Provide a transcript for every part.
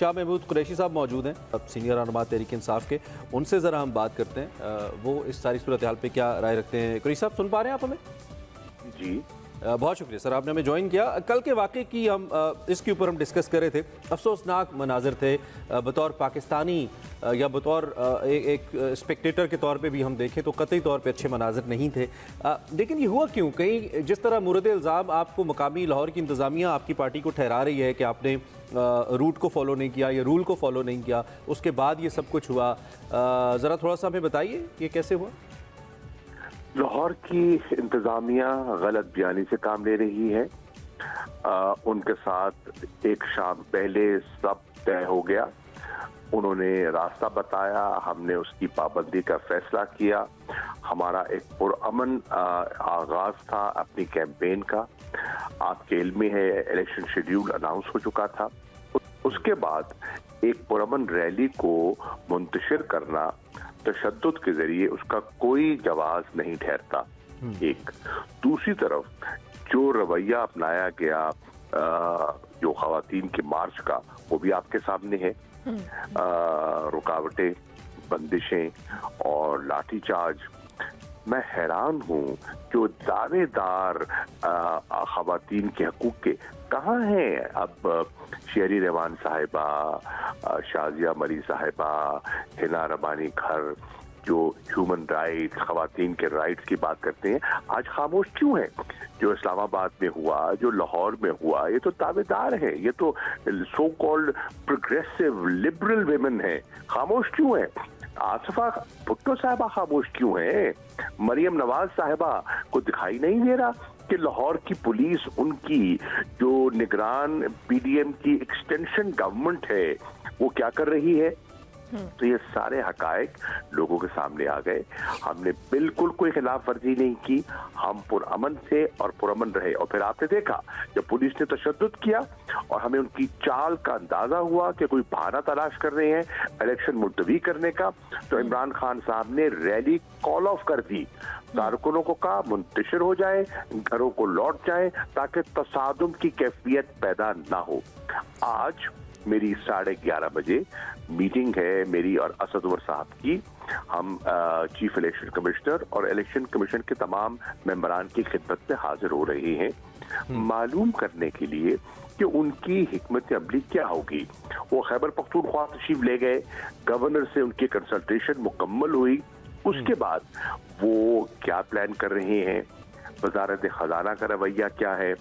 शाह महमूद कुरैशी साहब मौजूद हैं, अब सीनियर रहनुमा तहरीक इंसाफ के, उनसे ज़रा हम बात करते हैं वो इस सारी सूरत हाल पे क्या राय रखते हैं। कुरैशी साहब सुन पा रहे हैं आप हमें? जी बहुत शुक्रिया सर, आपने हमें ज्वाइन किया। कल के वाक़े की हम इसके ऊपर हम डिस्कस कर रहे थे। अफसोसनाक मनाजिर थे, बतौर पाकिस्तानी या बतौर एक स्पेक्टेटर के तौर पे भी हम देखें तो कतई तौर पे अच्छे मनाजिर नहीं थे। लेकिन ये हुआ क्यों? कहीं जिस तरह मुरद इल्ज़ाम आपको मकामी लाहौर की इंतज़ामिया आपकी पार्टी को ठहरा रही है कि आपने रूट को फॉलो नहीं किया या रूल को फॉलो नहीं किया, उसके बाद ये सब कुछ हुआ, ज़रा थोड़ा सा हमें बताइए ये कैसे हुआ? लाहौर की इंतजामिया गलत बयानी से काम ले रही है। उनके साथ एक शाम पहले सब तय हो गया, उन्होंने रास्ता बताया, हमने उसकी पाबंदी का फैसला किया। हमारा एक पुरअमन आगाज था अपनी कैंपेन का। आपके इल्म में है इलेक्शन शेड्यूल अनाउंस हो चुका था। उसके बाद एक पुरअमन रैली को मुंतशिर करना तशद्दुद के जरिए उसका कोई जवाज नहीं ठहरता। एक दूसरी तरफ जो रवैया अपनाया गया जो खवातीन के मार्च का, वो भी आपके सामने है। रुकावटें, बंदिशें और लाठीचार्ज। मैं हैरान हूँ जो दावेदार खवातीन के हकूक के कहाँ हैं अब? शेरी रहमान साहिबा, शाजिया मरी साहिबा, हिना रबानी घर, जो ह्यूमन राइट्स, खवातीन के राइट्स की बात करते हैं, आज खामोश क्यों हैं? जो इस्लामाबाद में हुआ, जो लाहौर में हुआ, ये तो दावेदार हैं, ये तो so called progressive liberal women हैं, खामोश क्यों हैं? आसफा भुट्टो साहिबा खामोश क्यों हैं? मरियम नवाज साहिबा को दिखाई नहीं दे रहा कि लाहौर की पुलिस, उनकी जो निगरान पीडीएम की एक्सटेंशन गवर्नमेंट है, वो क्या कर रही है? तो ये सारे हकायक लोगों के सामने आ गए। हमने बिल्कुल कोई खिलाफ वर्जी नहीं की, हम पुरअमन थे और पुरअमन रहे। और फिर आपने देखा जब पुलिस ने तशद्दुद किया और हमें उनकी चाल का अंदाजा हुआ कि कोई बहाना तलाश कर रहे हैं इलेक्शन मुलतवी करने का, तो इमरान खान साहब ने रैली कॉल ऑफ कर दी। कारकुनों को कहा मुंतशिर हो जाए, घरों को लौट जाए, ताकि तसादुम की कैफियत पैदा ना हो। आज मेरी 11:30 बजे मीटिंग है मेरी और असद उमर साहब की। हम चीफ इलेक्शन कमिश्नर और इलेक्शन कमीशन के तमाम मेंबरान की खिदमत में हाजिर हो रहे हैं, मालूम करने के लिए कि उनकी हिकमत अमली क्या होगी। वो खैबर पख्तूनख्वा तशरीफ ले गए, गवर्नर से उनकी कंसल्टेशन मुकम्मल हुई। उसके बाद वो क्या प्लान कर रहे हैं, वजारत खजाना का रवैया क्या है,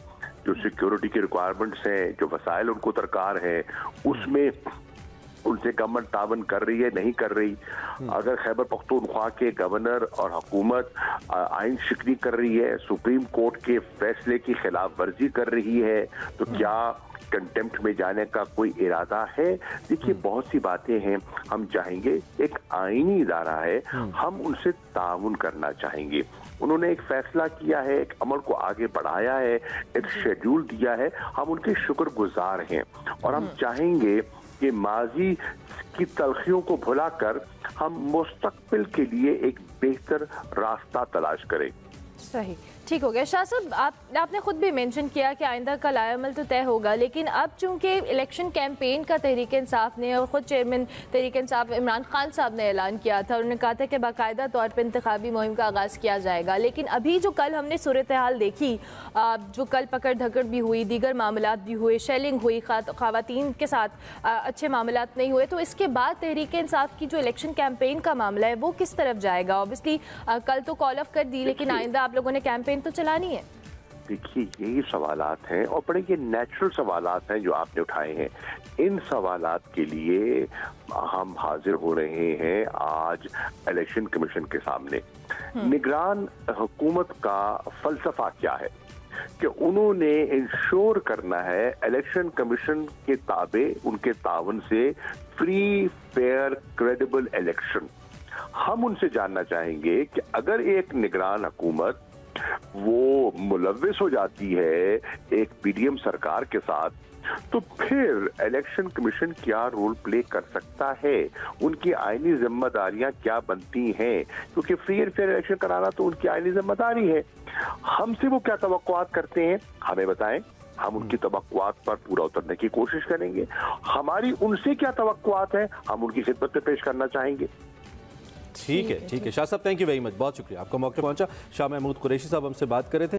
जो सिक्योरिटी की रिक्वायरमेंट्स हैं, जो वसाइल उनको दरकार है, उसमें उनसे गवर्नमेंट तावन कर रही है नहीं कर रही। अगर खैबर पख्तूनख्वा के गवर्नर और हुकूमत आइन शिकनी कर रही है, सुप्रीम कोर्ट के फैसले की खिलाफ वर्जी कर रही है, तो क्या कंटेम्प्ट में जाने का कोई इरादा है? देखिए बहुत सी बातें हैं, हम चाहेंगे, एक आईनी इदारा है, हम उनसे ताउन करना चाहेंगे। उन्होंने एक फैसला किया है, एक अमल को आगे बढ़ाया है, एक शेड्यूल दिया है, हम उनके शुक्रगुजार हैं और हम चाहेंगे कि माजी की तलखियों को भुलाकर हम मुस्तकबिल के लिए एक बेहतर रास्ता तलाश करें। सही, ठीक हो गया। शाह साहब, आपने खुद भी मेंशन किया कि आइंदा का लाएअमल तो तय होगा, लेकिन अब चूंकि इलेक्शन कैंपेन का तहरीक इंसाफ ने और ख़ुद चेयरमैन तहरीक इंसाफ इमरान खान साहब ने ऐलान किया था, उन्होंने कहा था कि बाकायदा तौर पर इंतखाबी मुहिम का आगाज़ किया जाएगा। लेकिन अभी जो कल हमने सूरत हाल देखी, जो कल पकड़ धकड़ भी हुई, दीगर मामलात भी हुए, शेलिंग हुई, ख़वातीन के साथ अच्छे मामलात नहीं हुए, तो इसके बाद तहरीक इंसाफ की जो इलेक्शन कैंपेन का मामला है वो किस तरफ जाएगा? ऑब्वियसली कल तो कॉल ऑफ कर दी, लेकिन आइंदा आप लोगों ने कैंपेन तो चलानी है। देखिए यही सवालात हैं और बड़े ये नेचुरल सवालात हैं जो आपने उठाए हैं। इन सवालात के लिए हम हाजिर हो रहे हैं आज इलेक्शन कमीशन के सामने। निगरान हुकूमत का फलसफा क्या है कि उन्होंने इंश्योर करना है इलेक्शन कमीशन के ताबे उनके तावन से फ्री, फेयर, क्रेडिबल इलेक्शन। हम उनसे जानना चाहेंगे कि अगर एक निगरान हुकूमत वो मुलव्विस हो जाती है एक पीडीएम सरकार के साथ, तो फिर इलेक्शन कमीशन क्या रोल प्ले कर सकता है, उनकी आईनी जिम्मेदारियां क्या बनती हैं, क्योंकि फ्री एंड फेयर इलेक्शन कराना तो उनकी आईनी जिम्मेदारी है। हमसे वो क्या तवक्कुआत करते हैं, हमें बताएं, हम उनकी तवक्कुआत पर पूरा उतरने की कोशिश करेंगे। हमारी उनसे क्या तवक्कुआत है, हम उनकी खिदमत में पेश करना चाहेंगे। ठीक है शाह साहब, थैंक यू वेरी मच, बहुत शुक्रिया, आपका मौके पहुंचा। शाह महमूद कुरैशी साहब हमसे बात कर रहे थे।